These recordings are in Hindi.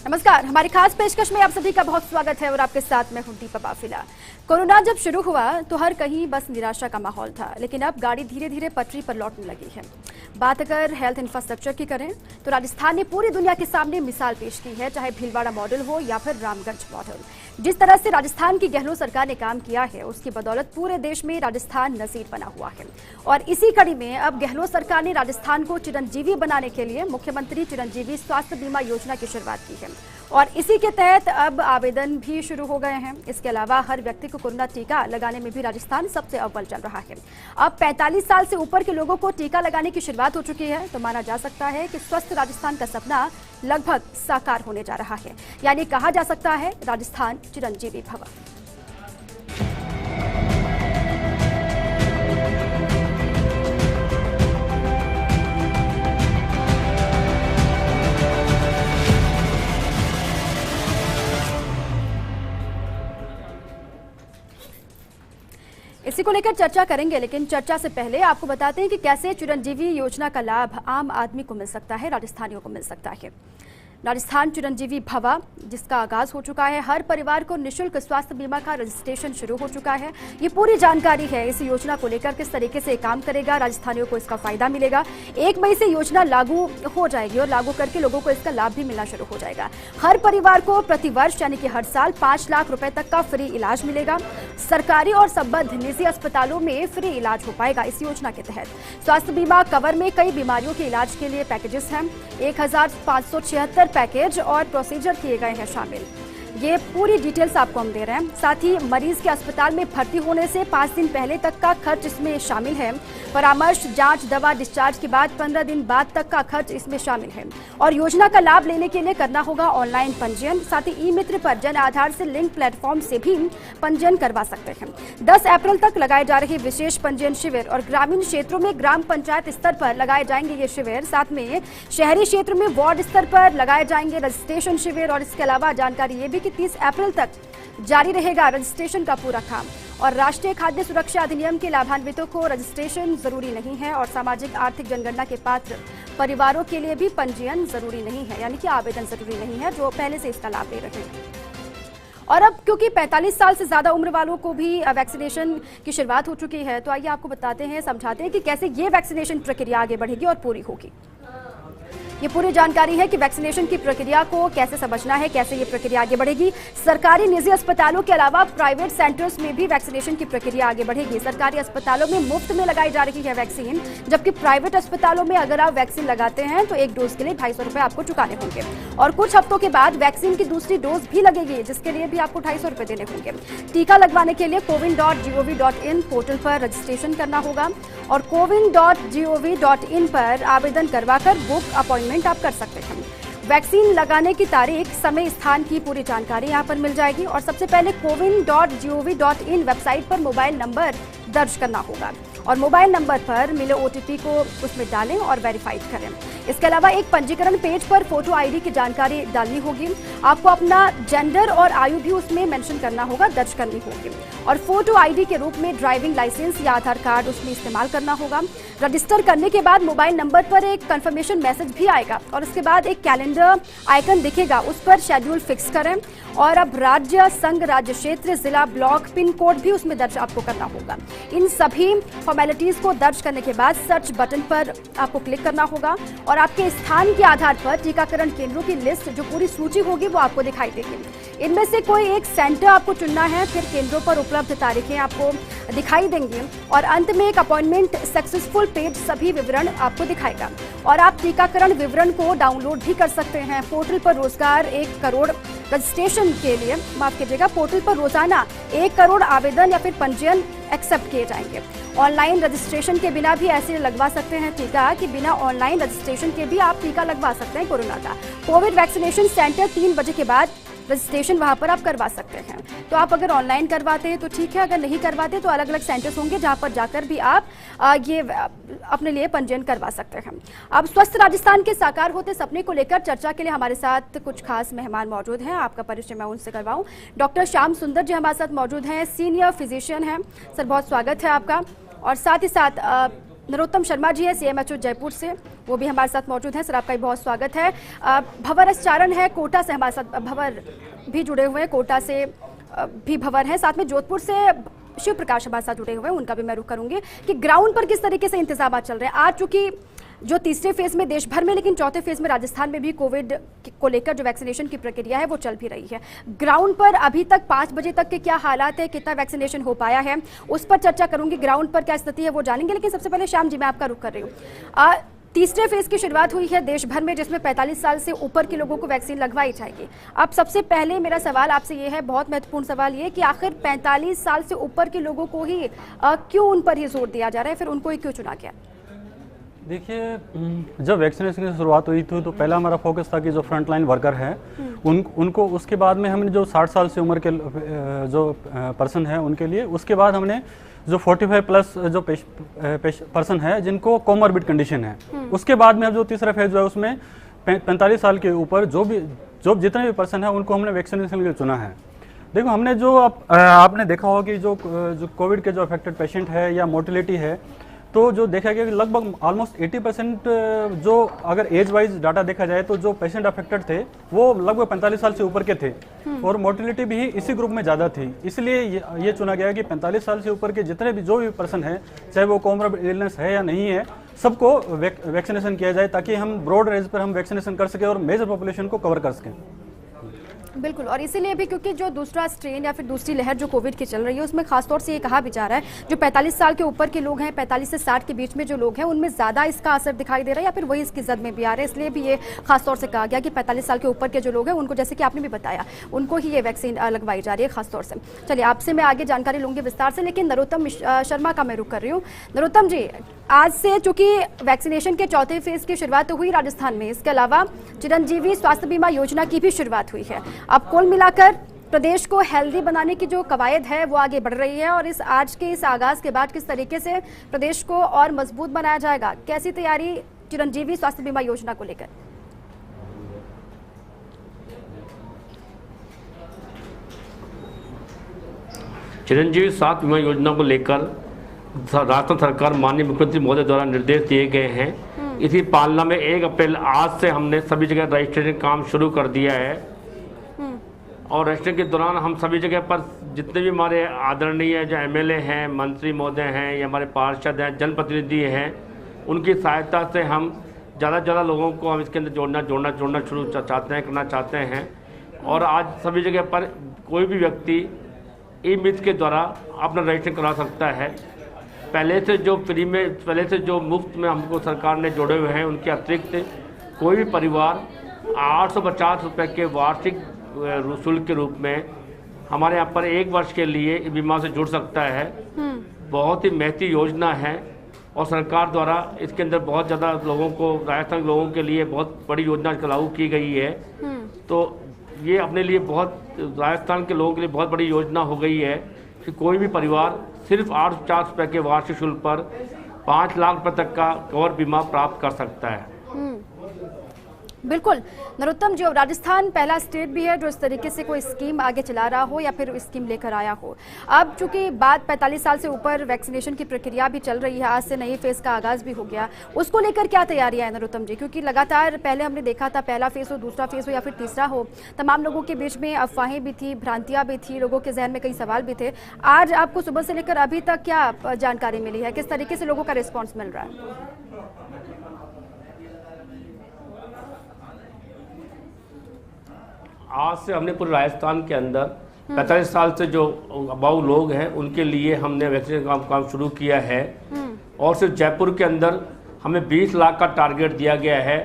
नमस्कार, हमारी खास पेशकश में आप सभी का बहुत स्वागत है और आपके साथ मैं हूं दीपा बाफिला। कोरोना जब शुरू हुआ तो हर कहीं बस निराशा का माहौल था, लेकिन अब गाड़ी धीरे धीरे पटरी पर लौटने लगी है। बात अगर हेल्थ इंफ्रास्ट्रक्चर की करें तो राजस्थान ने पूरी दुनिया के सामने मिसाल पेश की है, चाहे भीलवाड़ा मॉडल हो या फिर रामगंज मॉडल। जिस तरह से राजस्थान की गहलोत सरकार ने काम किया है, उसकी बदौलत पूरे देश में राजस्थान नजीर बना हुआ है। और इसी कड़ी में अब गहलोत सरकार ने राजस्थान को चिरंजीवी बनाने के लिए मुख्यमंत्री चिरंजीवी स्वास्थ्य बीमा योजना की शुरुआत की है और इसी के तहत अब आवेदन भी शुरू हो गए हैं। इसके अलावा हर व्यक्ति को कोरोना टीका लगाने में भी राजस्थान सबसे अव्वल चल रहा है। अब 45 साल से ऊपर के लोगों को टीका लगाने की शुरुआत हो चुकी है, तो माना जा सकता है कि स्वस्थ राजस्थान का सपना लगभग साकार होने जा रहा है। यानी कहा जा सकता है राजस्थान चिरंजीवी भव। इसी को लेकर चर्चा करेंगे, लेकिन चर्चा से पहले आपको बताते हैं कि कैसे चिरंजीवी योजना का लाभ आम आदमी को मिल सकता है, राजस्थानियों को मिल सकता है। राजस्थान चिरंजीवी भवा जिसका आगाज हो चुका है, हर परिवार को निःशुल्क स्वास्थ्य बीमा का रजिस्ट्रेशन शुरू हो चुका है। ये पूरी जानकारी है इस योजना को लेकर, किस तरीके से काम करेगा, राजस्थानियों को इसका फायदा मिलेगा। 1 मई से योजना लागू हो जाएगी और लागू करके लोगों को इसका लाभ भी मिलना शुरू हो जाएगा। हर परिवार को प्रतिवर्ष यानी कि हर साल 5 लाख रुपए तक का फ्री इलाज मिलेगा। सरकारी और संबद्ध निजी अस्पतालों में फ्री इलाज हो पाएगा इस योजना के तहत। स्वास्थ्य बीमा कवर में कई बीमारियों के इलाज के लिए पैकेजेस हैं। 1576 पैकेज और प्रोसीजर किए गए हैं शामिल। ये पूरी डिटेल्स आपको हम दे रहे हैं। साथ ही मरीज के अस्पताल में भर्ती होने से 5 दिन पहले तक का खर्च इसमें शामिल है। परामर्श, जांच, दवा, डिस्चार्ज के बाद 15 दिन बाद तक का खर्च इसमें शामिल है। और योजना का लाभ लेने के लिए करना होगा ऑनलाइन पंजीयन। साथ ही ई मित्र पर जन आधार से लिंक प्लेटफॉर्म से भी पंजीयन करवा सकते हैं। 10 अप्रैल तक लगाए जा रहे विशेष पंजीयन शिविर और ग्रामीण क्षेत्रों में ग्राम पंचायत स्तर पर लगाए जाएंगे ये शिविर। साथ में शहरी क्षेत्र में वार्ड स्तर पर लगाए जाएंगे रजिस्ट्रेशन शिविर। और इसके अलावा जानकारी ये भी कि 30 अप्रैल तक जारी रहेगा रजिस्ट्रेशन का पूरा काम। और राष्ट्रीय खाद्य सुरक्षा अधिनियम के लाभान्वितों को रजिस्ट्रेशन जरूरी नहीं है और सामाजिक आर्थिक जनगणना के पात्र परिवारों के लिए भी पंजीयन जरूरी नहीं है, यानी कि आवेदन जरूरी नहीं है जो पहले से इसका लाभ ले रहे हैं। और अब क्योंकि 45 साल से ज्यादा उम्र वालों को भी वैक्सीनेशन की शुरुआत हो चुकी है, तो आइए आपको बताते हैं, समझाते हैं कि कैसे ये वैक्सीनेशन प्रक्रिया आगे बढ़ेगी और पूरी होगी। ये पूरी जानकारी है कि वैक्सीनेशन की प्रक्रिया को कैसे समझना है, कैसे ये प्रक्रिया आगे बढ़ेगी। सरकारी निजी अस्पतालों के अलावा प्राइवेट सेंटर्स में भी वैक्सीनेशन की प्रक्रिया आगे बढ़ेगी। सरकारी अस्पतालों में मुफ्त में लगाई जा रही है वैक्सीन, जबकि प्राइवेट अस्पतालों में अगर आप वैक्सीन लगाते हैं तो 1 डोज के लिए 250 रुपए आपको चुकाने होंगे। और कुछ हफ्तों के बाद वैक्सीन की दूसरी डोज भी लगेगी, जिसके लिए भी आपको 250 रुपए देने होंगे। टीका लगवाने के लिए cowin.gov.in पोर्टल पर रजिस्ट्रेशन करना होगा और cowin.gov.in पर आवेदन करवाकर बुक अपॉइंटमेंट आप कर सकते हैं। वैक्सीन लगाने की तारीख, समय, स्थान की पूरी जानकारी यहां पर मिल जाएगी। और सबसे पहले cowin.gov.in वेबसाइट पर मोबाइल नंबर दर्ज करना होगा और मोबाइल नंबर पर मिले OTP को उसमें डालें और वेरीफाइड करें। इसके अलावा एक पंजीकरण पेज पर फोटो ID की जानकारी डालनी होगी। आपको अपना जेंडर और आयु भी उसमें मेंशन करना होगा, दर्ज करनी होगी। और फोटो ID के रूप में ड्राइविंग लाइसेंस या आधार कार्ड उसमें इस्तेमाल करना होगा। रजिस्टर करने के बाद मोबाइल नंबर पर एक कंफर्मेशन मैसेज भी आएगा और उसके बाद एक कैलेंडर आइकन दिखेगा, उस पर शेड्यूल फिक्स करें। और अब राज्य, संघ, राज्य क्षेत्र, जिला, ब्लॉक, पिन कोड भी उसमें दर्ज आपको करना होगा। इन सभी फॉर्मेलिटीज को दर्ज करने के बाद सर्च बटन पर आपको क्लिक करना होगा और आपके स्थान के आधार पर टीकाकरण केंद्रों की लिस्ट, जो पूरी सूची होगी, वो आपको दिखाई देगी। इनमें से कोई एक सेंटर आपको चुनना है, फिर केंद्रों पर उपलब्ध तारीखें आपको दिखाई देंगी और अंत में एक अपॉइंटमेंट सक्सेसफुल पेज सभी विवरण आपको दिखाएगा। और आप टीकाकरण विवरण को डाउनलोड भी कर सकते हैं। पोर्टल पर रोजगार 1 करोड़ रजिस्ट्रेशन के लिए, माफ कीजिएगा, पोर्टल पर रोजाना 1 करोड़ आवेदन या फिर पंजीयन एक्सेप्ट किए जाएंगे। ऑनलाइन रजिस्ट्रेशन के बिना भी ऐसे लगवा सकते हैं टीका कि बिना ऑनलाइन रजिस्ट्रेशन के भी आप टीका लगवा सकते हैं कोरोना का। कोविड वैक्सीनेशन सेंटर 3 बजे के बाद रजिस्ट्रेशन वहां पर आप करवा सकते हैं। तो आप अगर ऑनलाइन करवाते हैं तो ठीक है, अगर नहीं करवाते तो अलग अलग सेंटर्स होंगे जहां पर जाकर भी आप ये अपने लिए पंजीयन करवा सकते हैं। अब स्वस्थ राजस्थान के साकार होते सपने को लेकर चर्चा के लिए हमारे साथ कुछ खास मेहमान मौजूद हैं। आपका परिचय मैं उनसे करवाऊं। डॉक्टर श्याम सुंदर जी हमारे साथ मौजूद हैं, सीनियर फिजिशियन हैं। सर बहुत स्वागत है आपका। और साथ ही साथ नरोत्तम शर्मा जी है सीएमएचओ जयपुर से, वो भी हमारे साथ मौजूद हैं। सर आपका भी बहुत स्वागत है। भंवर एस चारण है कोटा से हमारे साथ, भंवर भी जुड़े हुए हैं, कोटा से भी भंवर है, साथ में जोधपुर से शिव प्रकाश हमारे साथ जुड़े हुए हैं, उनका भी मैं रुख करूंगी कि ग्राउंड पर किस तरीके से इंतजाम चल रहे हैं। आज चूंकि जो तीसरे फेज में देश भर में, लेकिन चौथे फेज में राजस्थान में भी कोविड को लेकर जो वैक्सीनेशन की प्रक्रिया है वो चल भी रही है। ग्राउंड पर अभी तक 5 बजे तक के क्या हालात है, कितना वैक्सीनेशन हो पाया है, उस पर चर्चा करूंगी। ग्राउंड पर क्या स्थिति है वो जानेंगे, लेकिन सबसे पहले श्याम जी मैं आपका रुख कर रही हूँ। तीसरे फेज की शुरुआत हुई है देश भर में, जिसमें 45 साल से ऊपर के लोगों को वैक्सीन लगवाई जाएगी। अब सबसे पहले मेरा सवाल आपसे ये है, बहुत महत्वपूर्ण सवाल ये, कि आखिर 45 साल से ऊपर के लोगों को ही क्यों उन पर ही जोर दिया जा रहा है, फिर उनको ही क्यों चुना गया? देखिए, जब वैक्सीनेशन की शुरुआत हुई थी तो पहला हमारा फोकस था कि जो फ्रंट लाइन वर्कर है उनको, उसके बाद में हमने जो 60 साल से उम्र के जो पर्सन है उनके लिए, उसके बाद हमने जो 45 प्लस जो पर्सन है जिनको कोमॉर्बिड कंडीशन है, उसके बाद में अब जो तीसरा फेज है उसमें 45 साल के ऊपर जो जितने भी पर्सन है उनको हमने वैक्सीनेशन के लिए चुना है। देखो, हमने जो आपने देखा होगा कि जो कोविड के जो अफेक्टेड पेशेंट है या मोर्टेलिटी है, तो जो देखा गया कि लगभग ऑलमोस्ट 80% जो अगर एज वाइज डाटा देखा जाए तो जो पेशेंट अफेक्टेड थे वो लगभग 45 साल से ऊपर के थे और मोर्टेलिटी भी इसी ग्रुप में ज़्यादा थी। इसलिए ये चुना गया कि 45 साल से ऊपर के जितने भी जो भी पर्सन है, चाहे वो कोमॉर्बिड इलनेस है या नहीं है, सबको वैक्सीनेशन किया जाए ताकि हम ब्रॉड रेंज पर हम वैक्सीनेशन कर सकें और मेजर पॉपुलेशन को कवर कर सकें। बिल्कुल, और इसीलिए भी क्योंकि जो दूसरा स्ट्रेन या फिर दूसरी लहर जो कोविड की चल रही है उसमें खासतौर से ये कहा भी जा रहा है जो 45 साल के ऊपर के लोग हैं, 45 से 60 के बीच में जो लोग हैं, उनमें ज़्यादा इसका असर दिखाई दे रहा है या फिर वही इसकी जद में भी आ रहा है। इसलिए भी ये खासतौर से कहा गया कि 45 साल के ऊपर के जो लोग हैं उनको, जैसे कि आपने भी बताया, उनको ही ये वैक्सीन लगवाई जा रही है खासतौर से। चलिए, आपसे मैं आगे जानकारी लूंगी विस्तार से, लेकिन नरोत्तम शर्मा का मैं रुख कर रही हूँ। नरोत्तम जी, आज से चूंकि वैक्सीनेशन के चौथे फेज की शुरुआत तो हुई राजस्थान में, इसके अलावा चिरंजीवी स्वास्थ्य बीमा योजना की भी शुरुआत हुई है। अब कुल मिलाकर प्रदेश को हेल्दी बनाने की जो कवायद है वो आगे बढ़ रही है, और आज के इस आगाज के बाद किस तरीके से प्रदेश को और मजबूत बनाया जाएगा, कैसी तैयारी चिरंजीवी स्वास्थ्य बीमा योजना को लेकर? चिरंजीवी स्वास्थ्य बीमा योजना को लेकर राजस्थान सरकार माननीय मुख्यमंत्री महोदय द्वारा निर्देश दिए गए हैं। इसी पालना में 1 अप्रैल आज से हमने सभी जगह रजिस्ट्रेशन काम शुरू कर दिया है, और रजिस्ट्रेशन के दौरान हम सभी जगह पर जितने भी हमारे आदरणीय जो एमएलए हैं, मंत्री महोदय हैं या हमारे पार्षद हैं, जनप्रतिनिधि हैं, उनकी सहायता से हम ज़्यादा से ज़्यादा लोगों को हम इसके अंदर जोड़ना शुरू करना चाहते हैं। और आज सभी जगह पर कोई भी व्यक्ति ई-मित्र के द्वारा अपना रजिस्ट्रेशन करा सकता है। पहले से जो मुफ्त में हमको सरकार ने जोड़े हुए हैं, उनके अतिरिक्त कोई भी परिवार 850 रुपये के वार्षिक शुल्क के रूप में हमारे यहाँ पर 1 वर्ष के लिए बीमा से जुड़ सकता है। बहुत ही महती योजना है और सरकार द्वारा इसके अंदर बहुत ज़्यादा लोगों को, राजस्थान के लोगों के लिए बहुत बड़ी योजना लागू की गई है। तो ये अपने लिए राजस्थान के लोगों के लिए बहुत बड़ी योजना हो गई है कि कोई भी परिवार सिर्फ 850 रुपये के वार्षिक शुल्क पर 5 लाख रुपये तक का कवर बीमा प्राप्त कर सकता है। बिल्कुल नरोत्तम जी, राजस्थान पहला स्टेट भी है जो इस तरीके से कोई स्कीम आगे चला रहा हो या फिर स्कीम लेकर आया हो। अब चूंकि बात 45 साल से ऊपर वैक्सीनेशन की प्रक्रिया भी चल रही है, आज से नई फेज का आगाज भी हो गया, उसको लेकर क्या तैयारियां हैं नरोत्तम जी? क्योंकि लगातार पहले हमने देखा था, पहला फेज हो, दूसरा फेज हो या फिर तीसरा हो, तमाम लोगों के बीच में अफवाहें भी थी, भ्रांतियां भी थी, लोगों के जहन में कई सवाल भी थे। आज आपको सुबह से लेकर अभी तक क्या जानकारी मिली है, किस तरीके से लोगों का रिस्पॉन्स मिल रहा है? आज से हमने पूरे राजस्थान के अंदर 45 साल से जो अबाउ लोग हैं उनके लिए हमने वैक्सीनेशन काम शुरू किया है, और सिर्फ जयपुर के अंदर हमें 20 लाख का टारगेट दिया गया है,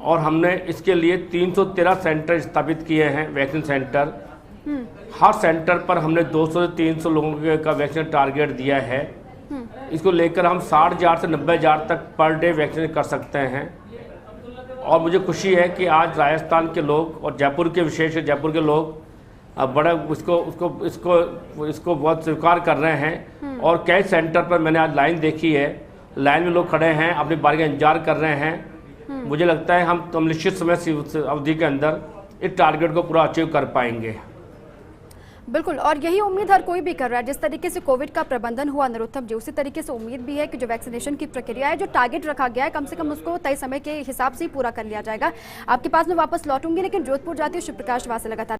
और हमने इसके लिए 313 सेंटर स्थापित किए हैं, वैक्सीन सेंटर। हर सेंटर पर हमने 200 से 300 लोगों का वैक्सीन टारगेट दिया है। इसको लेकर हम 60,000 से 90,000 तक पर डे वैक्सीन कर सकते हैं। और मुझे खुशी है कि आज राजस्थान के लोग और जयपुर के, विशेष जयपुर के लोग बड़ा इसको बहुत स्वीकार कर रहे हैं। और कई सेंटर पर मैंने आज लाइन देखी है, लाइन में लोग खड़े हैं, अपनी बारी का इंतजार कर रहे हैं। मुझे लगता है हम निश्चित समय अवधि के अंदर इस टारगेट को पूरा अचीव कर पाएंगे। बिल्कुल, और यही उम्मीद हर कोई भी कर रहा है। जिस तरीके से कोविड का प्रबंधन हुआ नरोत्तम जी, उसी तरीके से उम्मीद भी है कि जो वैक्सीनेशन की प्रक्रिया है, जो टारगेट रखा गया है, कम से कम उसको तय समय के हिसाब से ही पूरा कर लिया जाएगा। आपके पास में वापस लौटूंगी, लेकिन जोधपुर जाती हूँ शिव प्रकाश वासे लगातार